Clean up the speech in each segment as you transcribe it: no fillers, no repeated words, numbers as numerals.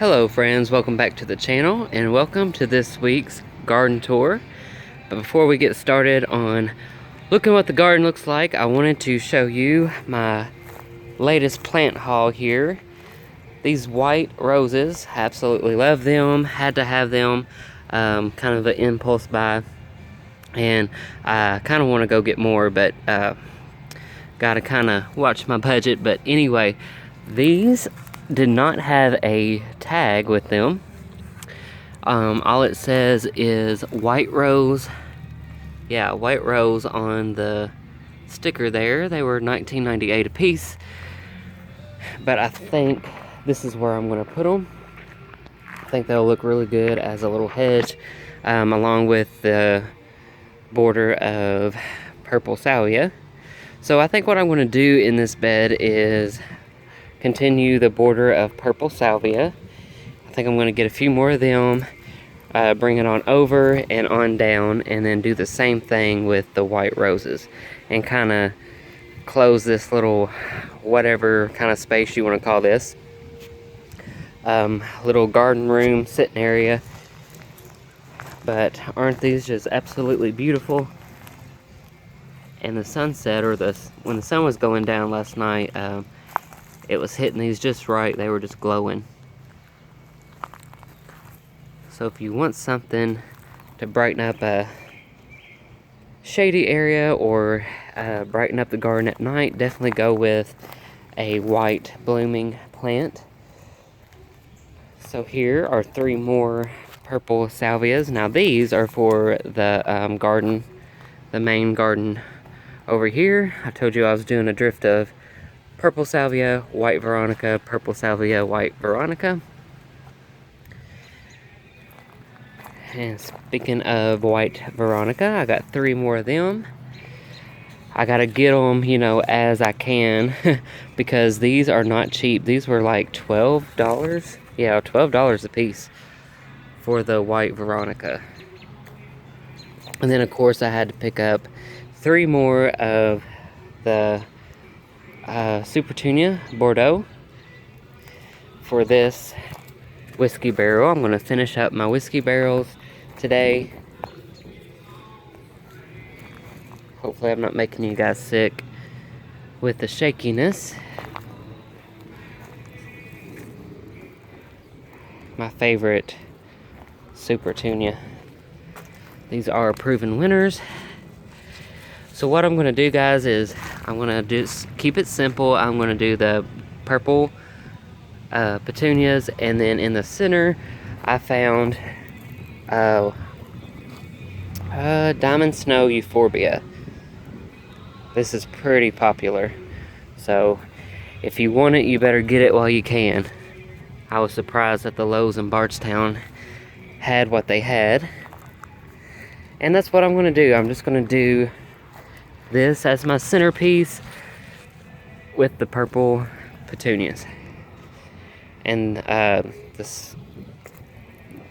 Hello friends, welcome back to the channel and welcome to this week's garden tour. But before we get started on looking what the garden looks like, I wanted to show you my latest plant haul here. These white roses, absolutely love them, had to have them, kind of an impulse buy. And I kind of want to go get more, but gotta kind of watch my budget. But anyway, these did not have a tag with them. All it says is white rose. Yeah, white rose on the sticker there. They were $19.98 a piece, but I think this is where I'm gonna put them. I think they'll look really good as a little hedge, along with the border of purple salvia. So I think what I'm going to do in this bed is continue the border of purple salvia. I think I'm going to get a few more of them, bring it on over and on down, and then do the same thing with the white roses and kind of close this little whatever kind of space you want to call this, little garden room sitting area. But aren't these just absolutely beautiful? And the sunset, or when the sun was going down last night, it was hitting these just right. They were just glowing. So if you want something to brighten up a shady area or brighten up the garden at night, definitely go with a white blooming plant. So here are 3 more purple salvias. Now these are for the garden, the main garden over here. I told you I was doing a drift of purple salvia, white veronica, purple salvia, white veronica. And speaking of white veronica, I got 3 more of them. I gotta get them, as I can, because these are not cheap. These were like $12. Yeah, $12 a piece for the white veronica. And then of course I had to pick up 3 more of the Supertunia Bordeaux for this whiskey barrel. I'm going to finish up my whiskey barrels today. Hopefully I'm not making you guys sick with the shakiness. My favorite Supertunia. These are proven winners. So what I'm going to do, guys, is I'm going to just keep it simple. I'm going to do the purple petunias, and then in the center I found Diamond Snow Euphorbia. This is pretty popular, so if you want it, you better get it while you can. I was surprised that the Lowe's in Bardstown had what they had. And that's what I'm going to do. I'm just going to do this as my centerpiece with the purple petunias. And the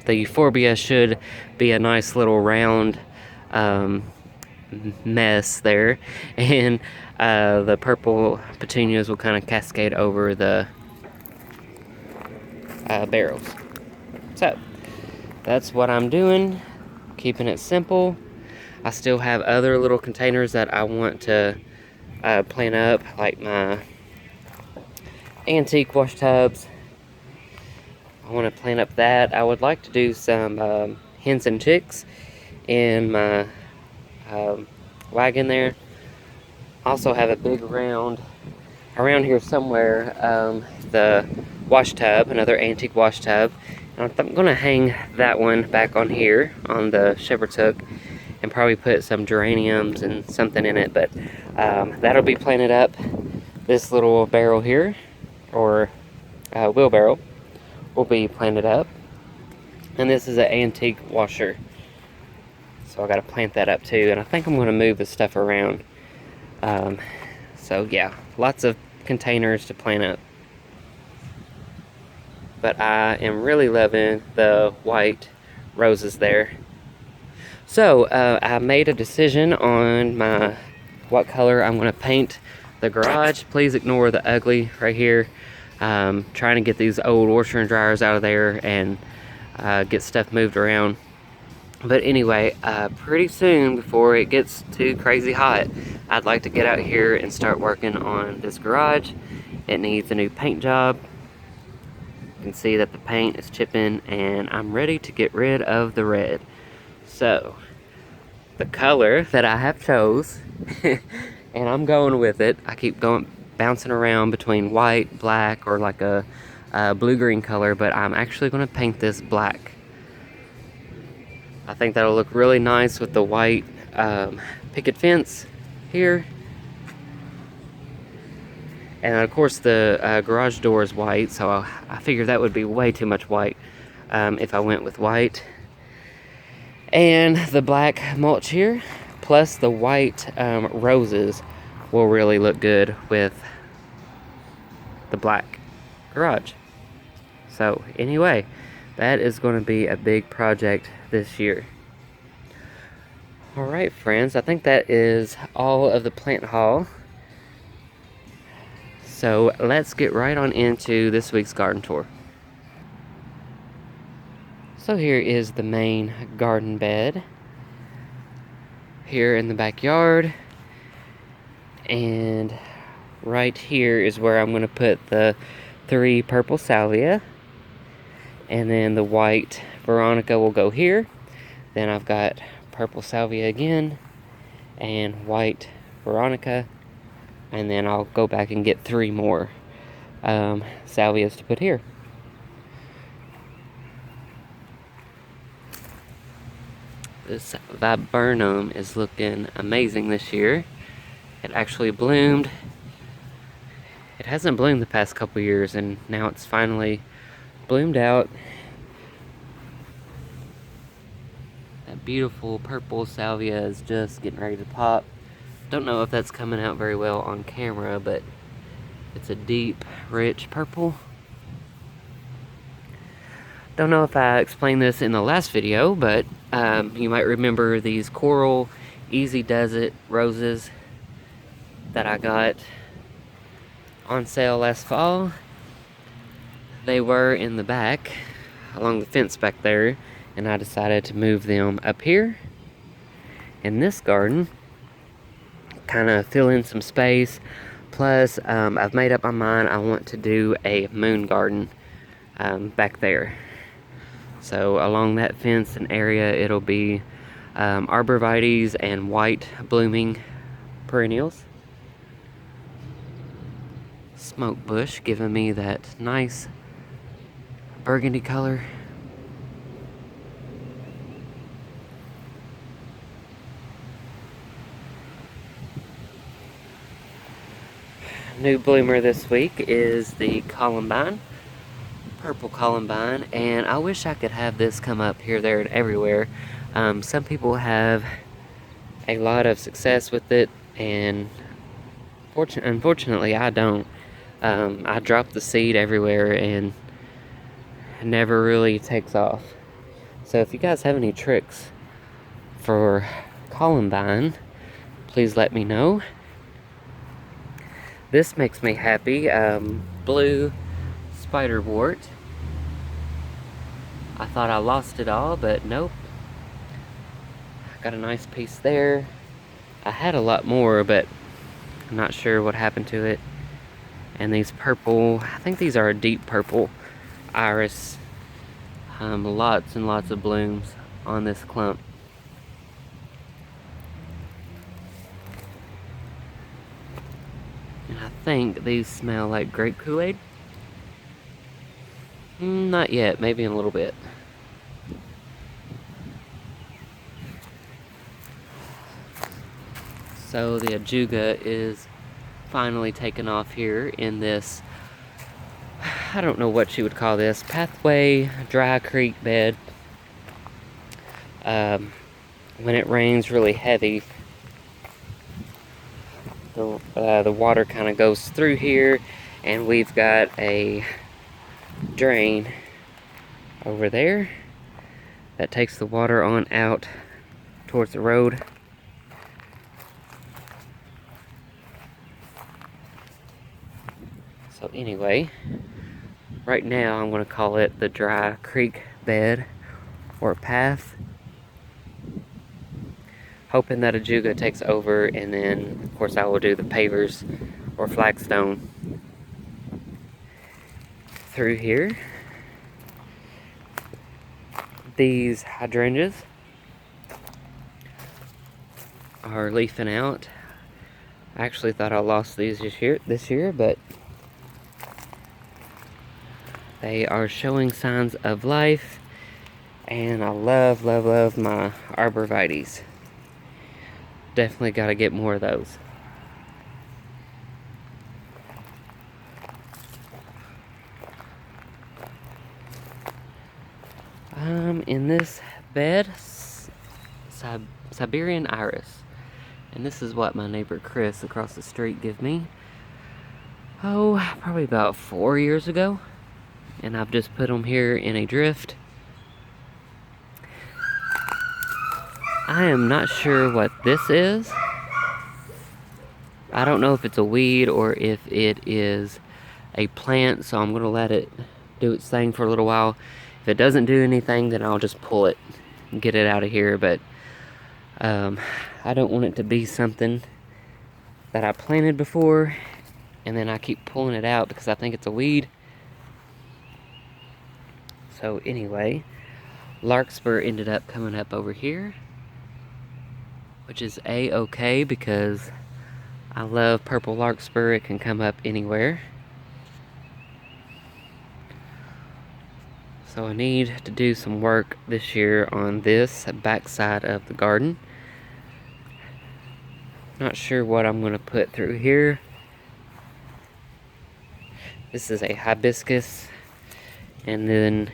Euphorbia should be a nice little round mess there. And the purple petunias will kind of cascade over the barrels. So that's what I'm doing, keeping it simple. I still have other little containers that I want to plant up, like my antique wash tubs. I want to plant up that. I would like to do some hens and chicks in my wagon there. Also have a big round around here somewhere, the wash tub, another antique wash tub. And I'm going to hang that one back on here on the shepherd's hook and probably put some geraniums and something in it, but that'll be planted up. This little barrel here, or wheelbarrow, will be planted up. And this is an antique washer, so I got to plant that up too. And I think I'm going to move the stuff around. So yeah, lots of containers to plant up. But I am really loving the white roses there. So I made a decision on what color I'm going to paint the garage. Please ignore the ugly right here. trying to get these old washer and dryers out of there and get stuff moved around. But anyway, pretty soon, before it gets too crazy hot, I'd like to get out here and start working on this garage. It needs a new paint job. You can see that the paint is chipping, and I'm ready to get rid of the red. So, the color that I have chose, and I'm going with it. I keep bouncing around between white, black, or like a blue-green color, but I'm actually going to paint this black. I think that'll look really nice with the white picket fence here. And of course the garage door is white, so I figured that would be way too much white if I went with white. And the black mulch here, plus the white roses will really look good with the black garage. So anyway, that is going to be a big project this year. Alright friends, I think that is all of the plant haul. So let's get right on into this week's garden tour. So here is the main garden bed here in the backyard, and right here is where I'm going to put the 3 purple salvia, and then the white Veronica will go here. Then I've got purple salvia again and white Veronica, and then I'll go back and get 3 more salvias to put here. This viburnum is looking amazing this year. It actually bloomed. It hasn't bloomed the past couple years, and now it's finally bloomed out. That beautiful purple salvia is just getting ready to pop. Don't know if that's coming out very well on camera, but it's a deep, rich purple. Don't know if I explained this in the last video, but you might remember these coral Easy Does It roses that I got on sale last fall. They were in the back, along the fence back there, and I decided to move them up here in this garden, kind of fill in some space. Plus, I've made up my mind I want to do a moon garden back there. So along that fence and area, it'll be arborvitaes and white blooming perennials. Smoke bush giving me that nice burgundy color. New bloomer this week is the columbine, purple columbine, and I wish I could have this come up here, there, and everywhere. Some people have a lot of success with it, and unfortunately I don't. I drop the seed everywhere and it never really takes off. So if you guys have any tricks for columbine, please let me know. This makes me happy. Blue spiderwort. I thought I lost it all, but nope. Got a nice piece there. I had a lot more, but I'm not sure what happened to it. And these purple, I think these are a deep purple iris. Lots and lots of blooms on this clump. And I think these smell like grape Kool-Aid. Not yet, maybe in a little bit. So the ajuga is finally taken off here in this, I don't know what you would call this, pathway dry creek bed. When it rains really heavy, the water kind of goes through here, and we've got a drain over there that takes the water on out towards the road. So anyway, Right now I'm going to call it the dry creek bed or path. Hoping that Ajuga takes over, and then of course I will do the pavers or flagstone through here. These hydrangeas are leafing out. I actually thought I lost these this year, but they are showing signs of life, and I love, love, love my arborvitaes. Definitely got to get more of those. In this bed, Siberian iris. And this is what my neighbor Chris across the street gave me. Oh, probably about 4 years ago. And I've just put them here in a drift. I am not sure what this is. I don't know if it's a weed or if it is a plant, so I'm going to let it do its thing for a little while. If it doesn't do anything, then I'll just pull it and get it out of here. But I don't want it to be something that I planted before and then I keep pulling it out because I think it's a weed. So anyway, larkspur ended up coming up over here, which is a-okay because I love purple larkspur. It can come up anywhere. So I need to do some work this year on this back side of the garden. Not sure what I'm going to put through here. This is a hibiscus. And then,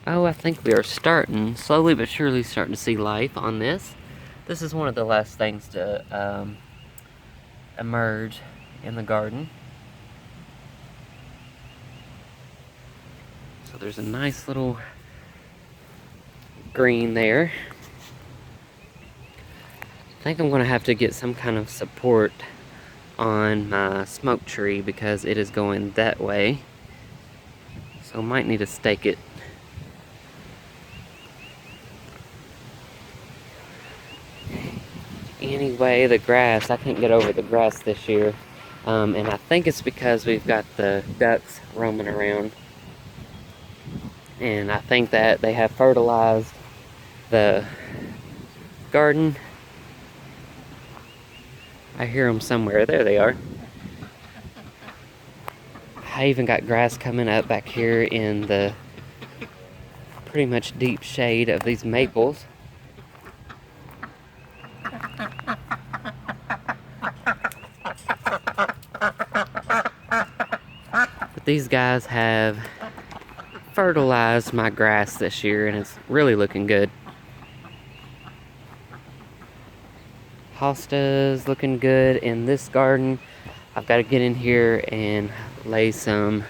oh, I think we are slowly but surely starting to see life on this. This is one of the last things to emerge in the garden. So there's a nice little green there. I think I'm going to have to get some kind of support on my smoke tree because it is going that way. So I might need to stake it. Anyway, the grass, I can't get over the grass this year. And I think it's because we've got the ducks roaming around. And I think that they have fertilized the garden. I hear them somewhere. There they are. I even got grass coming up back here in the pretty much deep shade of these maples. But these guys have fertilized my grass this year and it's really looking good. Hosta's looking good in this garden. I've got to get in here and lay some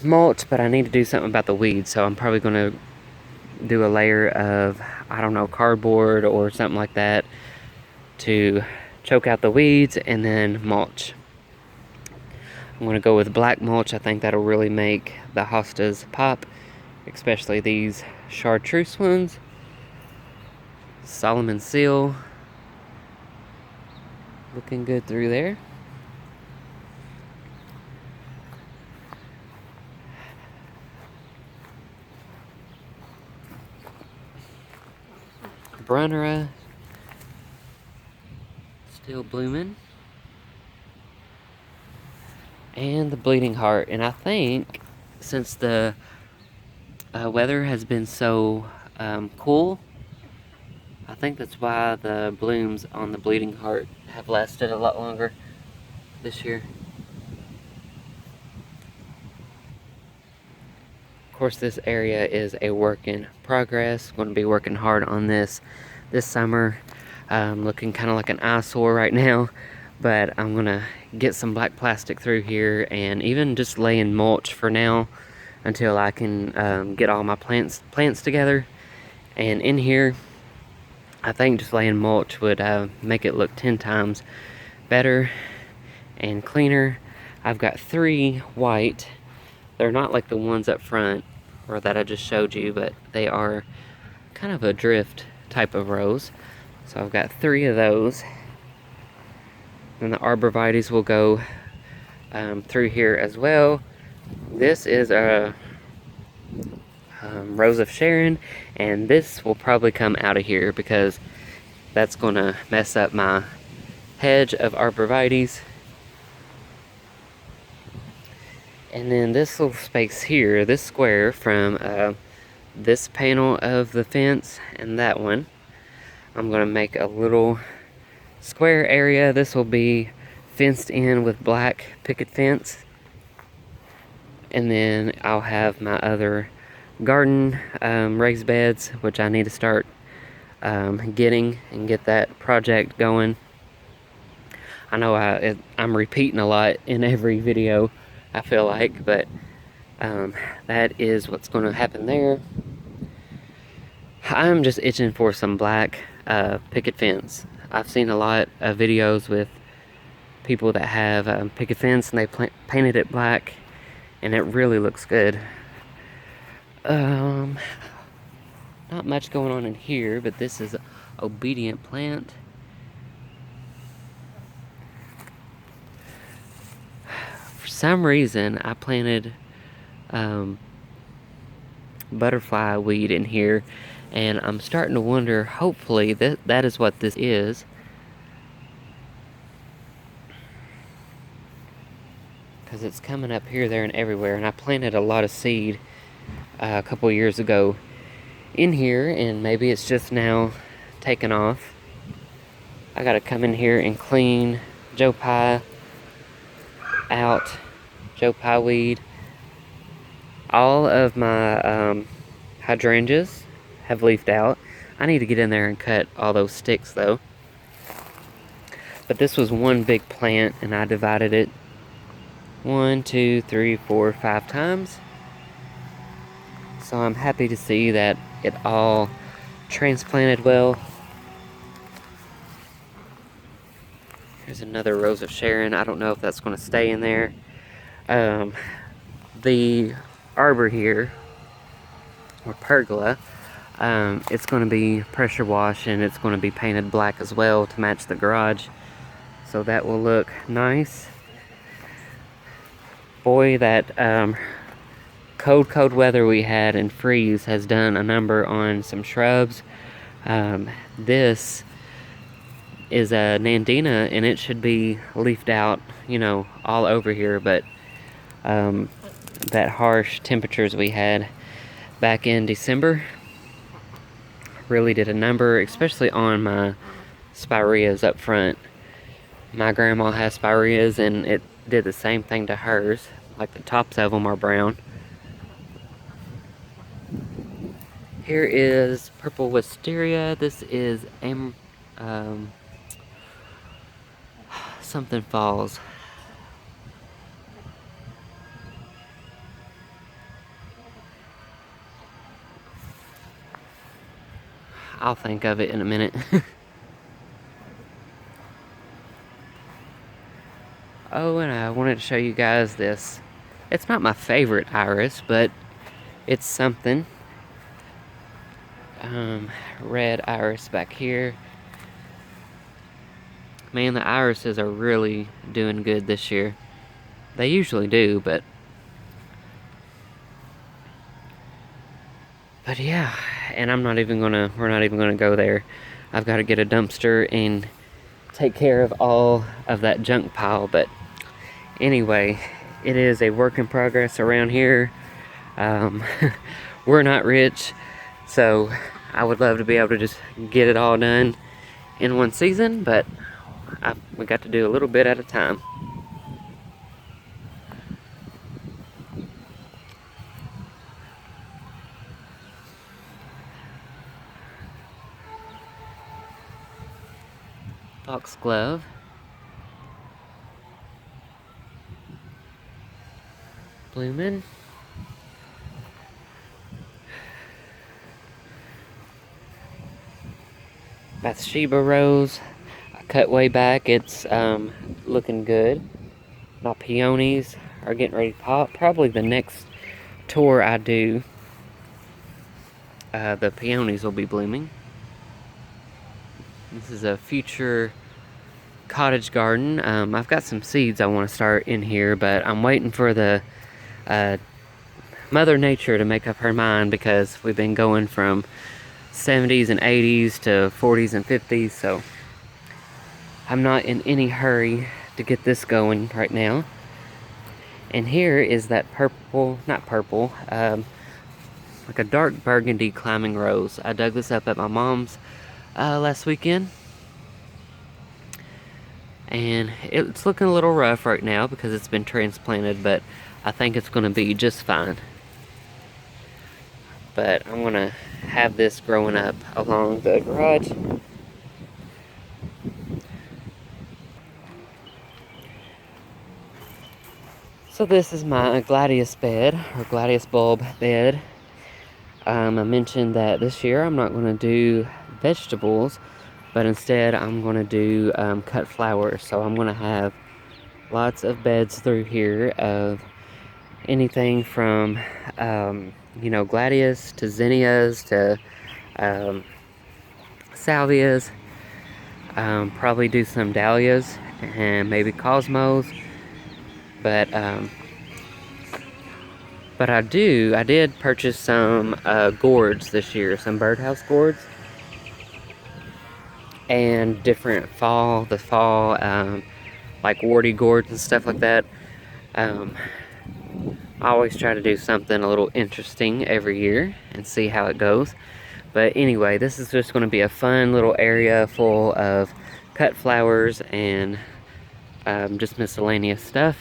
mulch, but I need to do something about the weeds, so I'm probably going to do a layer of, I don't know, cardboard or something like that to choke out the weeds, and then mulch. I'm going to go with black mulch. I think that'll really make the hostas pop, especially these chartreuse ones. Solomon seal. Looking good through there. Brunnera. Still blooming. And the bleeding heart. And I think since the weather has been so cool, I think that's why the blooms on the bleeding heart have lasted a lot longer this year. Of course, this area is a work in progress. I'm going to be working hard on this summer. Looking kind of like an eyesore right now, but I'm going to get some black plastic through here and even just lay in mulch for now until I can get all my plants together. And in here, I think just laying mulch would make it look 10 times better and cleaner. I've got 3 white They're not like the ones up front or that I just showed you, but they are kind of a drift type of rose. So I've got 3 of those. And the arborvitaes will go through here as well. This is a Rose of Sharon, and this will probably come out of here because that's going to mess up my hedge of arborvitaes. And then this little space here, this square from this panel of the fence and that one, I'm going to make a little square area. This will be fenced in with black picket fence. And then I'll have my other garden raised beds, which I need to start getting and get that project going. I know I'm repeating a lot in every video, I feel like, but that is what's going to happen there. I'm just itching for some black picket fence. I've seen a lot of videos with people that have picket fence and they painted it black, and it really looks good. Not much going on in here, but this is Obedient Plant. For some reason, I planted butterfly weed in here, and I'm starting to wonder, hopefully that is what this is. Because it's coming up here, there, and everywhere, and I planted a lot of seed a couple years ago in here, and maybe it's just now taken off. I gotta come in here and clean Joe Pye out, Joe Pye weed. All of my hydrangeas have leafed out. I need to get in there and cut all those sticks though. But this was one big plant, and I divided it 1, 2, 3, 4, 5 times. So I'm happy to see that it all transplanted well. Here's another Rose of Sharon. I don't know if that's going to stay in there. The arbor here, or pergola, it's going to be pressure washed, and it's going to be painted black as well to match the garage. So that will look nice. Boy, that cold weather we had and freeze has done a number on some shrubs. This is a Nandina, and it should be leafed out, you know, all over here, but that harsh temperatures we had back in December really did a number, especially on my spireas up front. My grandma has spireas, and it did the same thing to hers. Like, the tops of them are brown. Here is purple wisteria. This is something falls. I'll think of it in a minute. Oh, and I wanted to show you guys this. It's not my favorite iris, but it's something. Red iris back here. Man, the irises are really doing good this year. They usually do, but yeah, and we're not even gonna go there. I've got to get a dumpster and take care of all of that junk pile. But anyway, it is a work in progress around here. We're not rich, so I would love to be able to just get it all done in one season, but we got to do a little bit at a time. Foxglove. Blooming. Bathsheba rose. I cut way back. It's looking good. My peonies are getting ready to pop. Probably the next tour I do, the peonies will be blooming. This is a future cottage garden. I've got some seeds I want to start in here, but I'm waiting for the Mother Nature to make up her mind, because we've been going from 70s and 80s to 40s and 50s, so I'm not in any hurry to get this going right now. And here is that purple, not purple, like a dark burgundy climbing rose. I dug this up at my mom's last weekend. And it's looking a little rough right now because it's been transplanted, but I think it's going to be just fine. But I'm going to have this growing up along the garage. So this is my gladius bed, or gladius bulb bed. I mentioned that this year I'm not going to do vegetables, but instead I'm going to do cut flowers. So I'm going to have lots of beds through here of anything from gladius to zinnias to salvias. Probably do some dahlias and maybe cosmos. But I did purchase some gourds this year, some birdhouse gourds, and different fall like warty gourds and stuff like that. I always try to do something a little interesting every year and see how it goes. But anyway, this is just going to be a fun little area full of cut flowers and just miscellaneous stuff.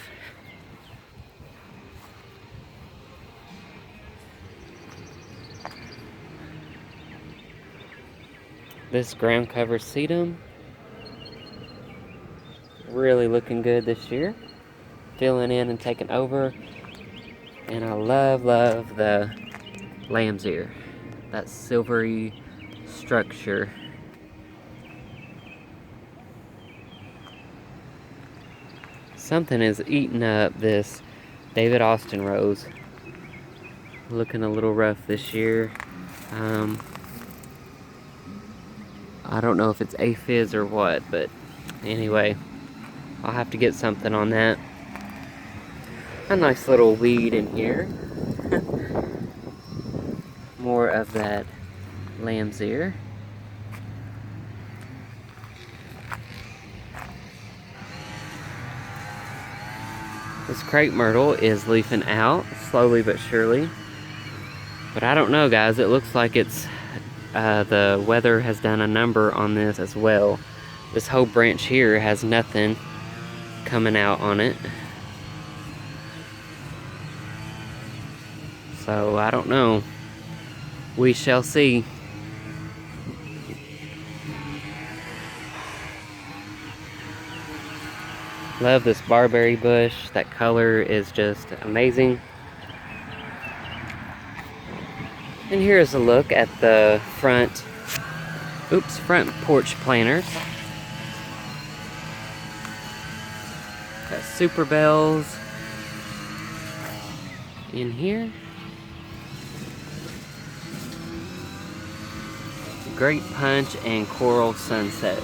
This ground cover sedum, really looking good this year, filling in and taking over. And I love the lamb's ear, that silvery structure. Something is eating up this David Austin rose, looking a little rough this year. I don't know if it's aphids or what, but anyway, I'll have to get something on that. A nice little weed in here. More of that lamb's ear. This crepe myrtle is leafing out, slowly but surely. But I don't know, guys, it looks like it's the weather has done a number on this as well. This whole branch here has nothing coming out on it. So I don't know. We shall see. Love this barberry bush. That color is just amazing. And here's a look at the front porch planters. Got super bells in here. Great punch and coral sunset.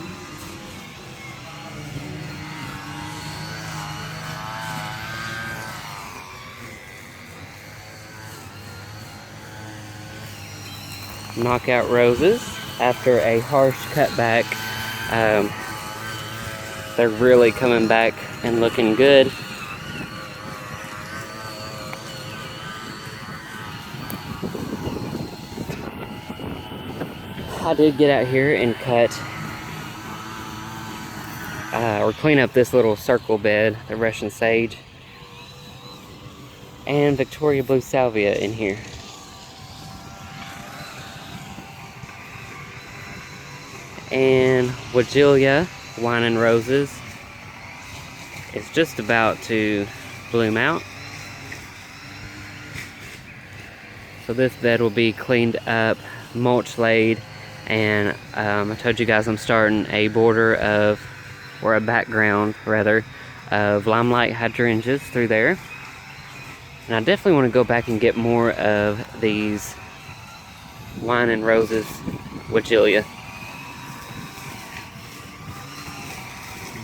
Knockout roses. After a harsh cutback, they're really coming back and looking good. I did get out here and cut or clean up this little circle bed, the Russian sage, and Victoria blue salvia in here. And Weigela wine and roses is just about to bloom out. So this bed will be cleaned up, mulch laid, and I told you guys I'm starting a border of, or a background rather, of limelight hydrangeas through there. And I definitely want to go back and get more of these Wine and Roses Weigela.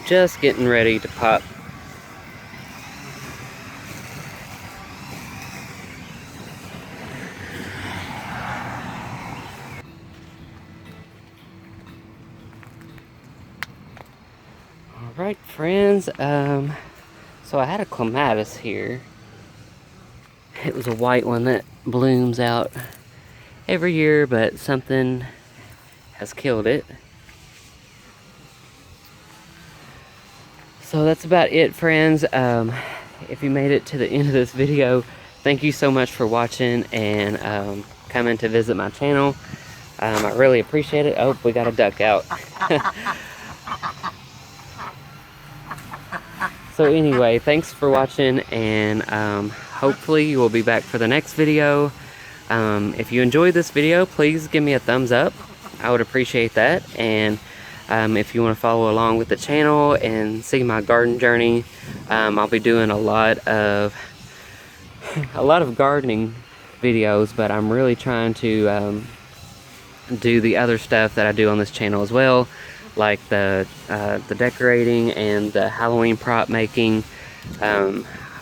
Just getting ready to pop. Alright friends, so I had a clematis here. It was a white one that blooms out every year, but something has killed it. So that's about it, friends. If you made it to the end of this video, thank you so much for watching and coming to visit my channel. I really appreciate it. Oh, we got a duck out. So anyway, thanks for watching, and hopefully you will be back for the next video. If you enjoyed this video, please give me a thumbs up. I would appreciate that. And if you want to follow along with the channel and see my garden journey, I'll be doing a lot of gardening videos, but I'm really trying to do the other stuff that I do on this channel as well, like the decorating and the Halloween prop making.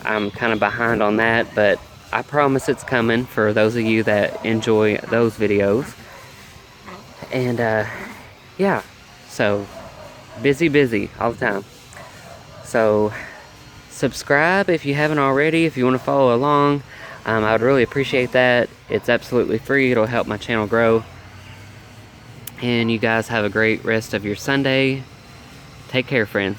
I'm kind of behind on that, but I promise it's coming for those of you that enjoy those videos. And yeah, so busy all the time. So subscribe if you haven't already, if you want to follow along. I would really appreciate that. It's absolutely free. It'll help my channel grow. And you guys have a great rest of your Sunday. Take care, friends.